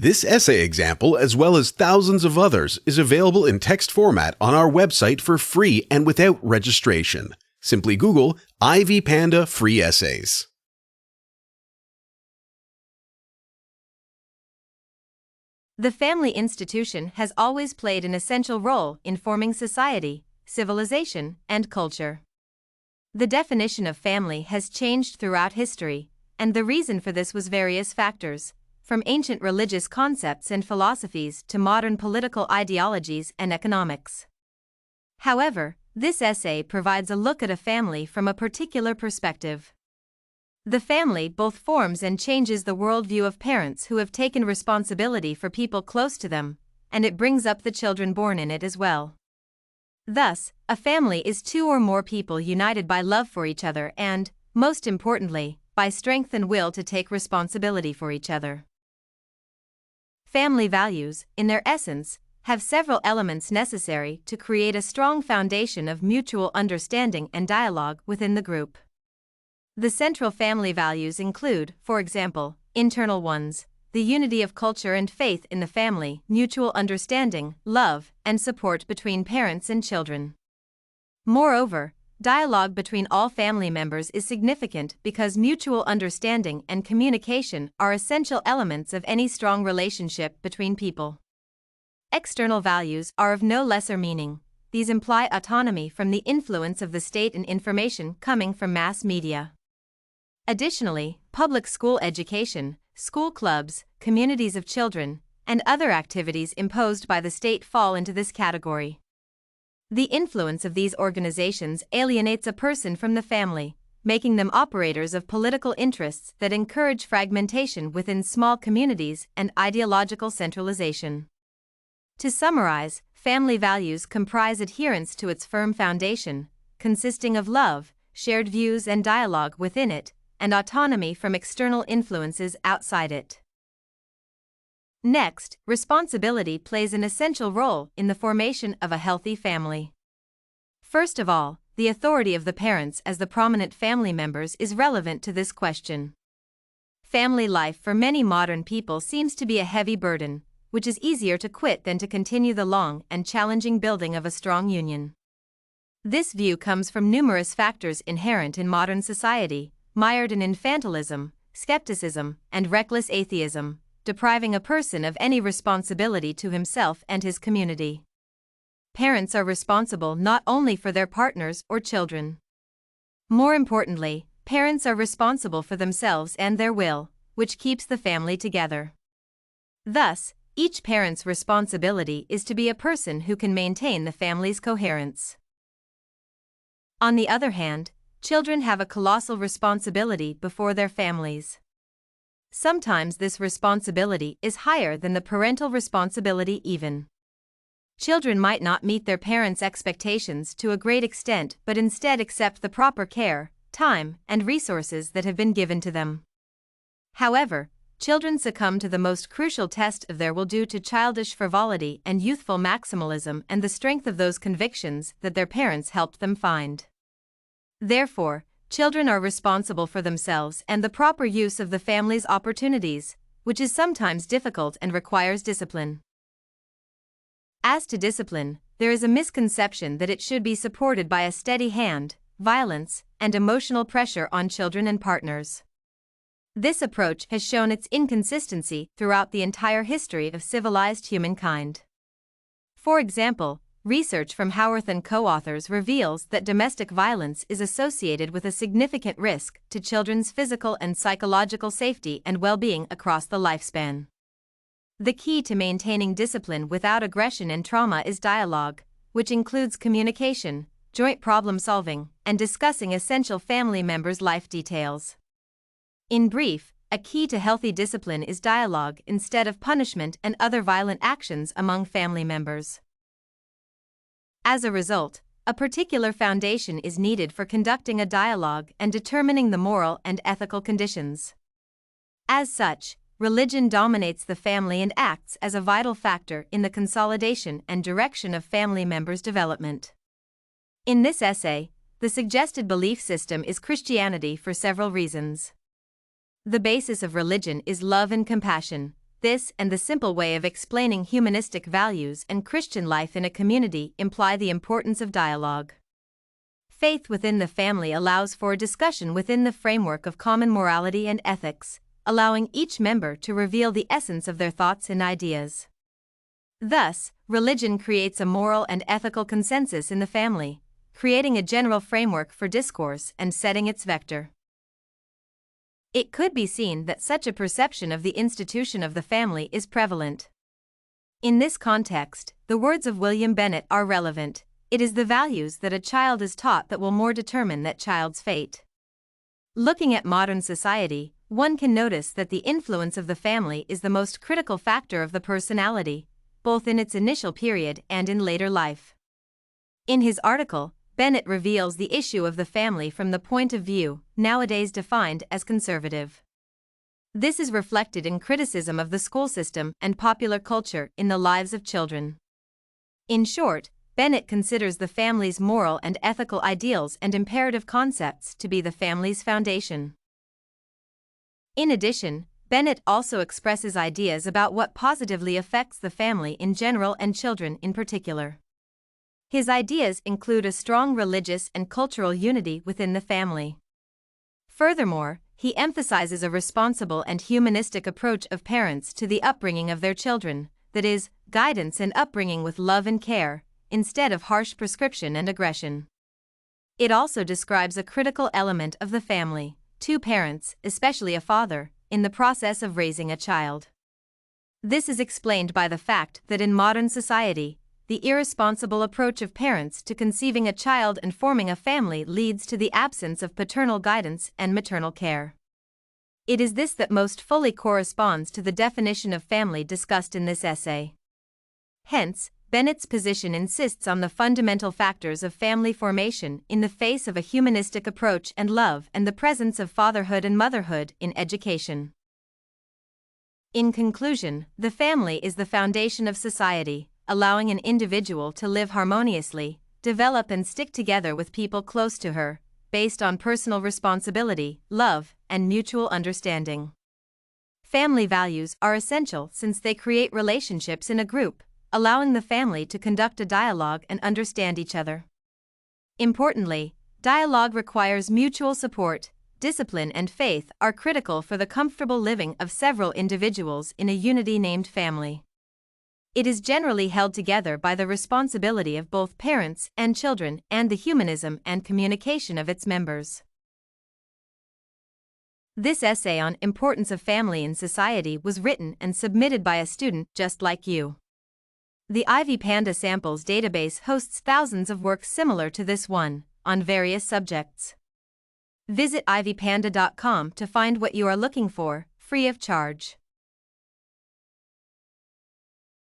This essay example, as well as thousands of others, is available in text format on our website for free and without registration. Simply Google Ivy Panda Free Essays. The family institution has always played an essential role in forming society, civilization, and culture. The definition of family has changed throughout history, and the reason for this was various factors, from ancient religious concepts and philosophies to modern political ideologies and economics. However, this essay provides a look at a family from a particular perspective. The family both forms and changes the worldview of parents who have taken responsibility for people close to them, and it brings up the children born in it as well. Thus, a family is two or more people united by love for each other and, most importantly, by strength and will to take responsibility for each other. Family values, in their essence, have several elements necessary to create a strong foundation of mutual understanding and dialogue within the group. The central family values include, for example, internal ones, the unity of culture and faith in the family, mutual understanding, love, and support between parents and children. Moreover, dialogue between all family members is significant because mutual understanding and communication are essential elements of any strong relationship between people. External values are of no lesser meaning. These imply autonomy from the influence of the state and information coming from mass media. Additionally, public school education, school clubs, communities of children, and other activities imposed by the state fall into this category. The influence of these organizations alienates a person from the family, making them operators of political interests that encourage fragmentation within small communities and ideological centralization. To summarize, family values comprise adherence to its firm foundation, consisting of love, shared views and dialogue within it, and autonomy from external influences outside it. Next, responsibility plays an essential role in the formation of a healthy family. First of all, the authority of the parents as the prominent family members is relevant to this question. Family life for many modern people seems to be a heavy burden, which is easier to quit than to continue the long and challenging building of a strong union. This view comes from numerous factors inherent in modern society, mired in infantilism, skepticism, and reckless atheism, depriving a person of any responsibility to himself and his community. Parents are responsible not only for their partners or children. More importantly, parents are responsible for themselves and their will, which keeps the family together. Thus, each parent's responsibility is to be a person who can maintain the family's coherence. On the other hand, children have a colossal responsibility before their families. Sometimes this responsibility is higher than the parental responsibility even. Children might not meet their parents' expectations to a great extent but instead accept the proper care, time, and resources that have been given to them. However, children succumb to the most crucial test of their will due to childish frivolity and youthful maximalism and the strength of those convictions that their parents helped them find. Therefore, children are responsible for themselves and the proper use of the family's opportunities, which is sometimes difficult and requires discipline. As to discipline, there is a misconception that it should be supported by a steady hand, violence, and emotional pressure on children and partners. This approach has shown its inconsistency throughout the entire history of civilized humankind. For example, research from Howarth and co-authors reveals that domestic violence is associated with a significant risk to children's physical and psychological safety and well-being across the lifespan. The key to maintaining discipline without aggression and trauma is dialogue, which includes communication, joint problem-solving, and discussing essential family members' life details. In brief, a key to healthy discipline is dialogue instead of punishment and other violent actions among family members. As a result, a particular foundation is needed for conducting a dialogue and determining the moral and ethical conditions. As such, religion dominates the family and acts as a vital factor in the consolidation and direction of family members' development. In this essay, the suggested belief system is Christianity for several reasons. The basis of religion is love and compassion, This and the simple way of explaining humanistic values and Christian life in a community imply the importance of dialogue. Faith within the family allows for a discussion within the framework of common morality and ethics, allowing each member to reveal the essence of their thoughts and ideas. Thus, religion creates a moral and ethical consensus in the family, creating a general framework for discourse and setting its vector. It could be seen that such a perception of the institution of the family is prevalent. In this context, the words of William Bennet are relevant. It is the values that a child is taught that will more determine that child's fate. Looking at modern society, one can notice that the influence of the family is the most critical factor of the personality, both in its initial period and in later life. In his article, Bennet reveals the issue of the family from the point of view, nowadays defined as conservative. This is reflected in criticism of the school system and popular culture in the lives of children. In short, Bennet considers the family's moral and ethical ideals and imperative concepts to be the family's foundation. In addition, Bennet also expresses ideas about what positively affects the family in general and children in particular. His ideas include a strong religious and cultural unity within the family. Furthermore, he emphasizes a responsible and humanistic approach of parents to the upbringing of their children, that is, guidance and upbringing with love and care, instead of harsh prescription and aggression. It also describes a critical element of the family, two parents, especially a father, in the process of raising a child. This is explained by the fact that in modern society, the irresponsible approach of parents to conceiving a child and forming a family leads to the absence of paternal guidance and maternal care. It is this that most fully corresponds to the definition of family discussed in this essay. Hence, Bennet's position insists on the fundamental factors of family formation in the face of a humanistic approach and love and the presence of fatherhood and motherhood in education. In conclusion, the family is the foundation of society, allowing an individual to live harmoniously, develop and stick together with people close to her, based on personal responsibility, love, and mutual understanding. Family values are essential since they create relationships in a group, allowing the family to conduct a dialogue and understand each other. Importantly, dialogue requires mutual support, discipline and faith are critical for the comfortable living of several individuals in a unity named family. It is generally held together by the responsibility of both parents and children and the humanism and communication of its members. This essay on importance of family in society was written and submitted by a student just like you. The Ivy Panda Samples database hosts thousands of works similar to this one, on various subjects. Visit ivypanda.com to find what you are looking for, free of charge.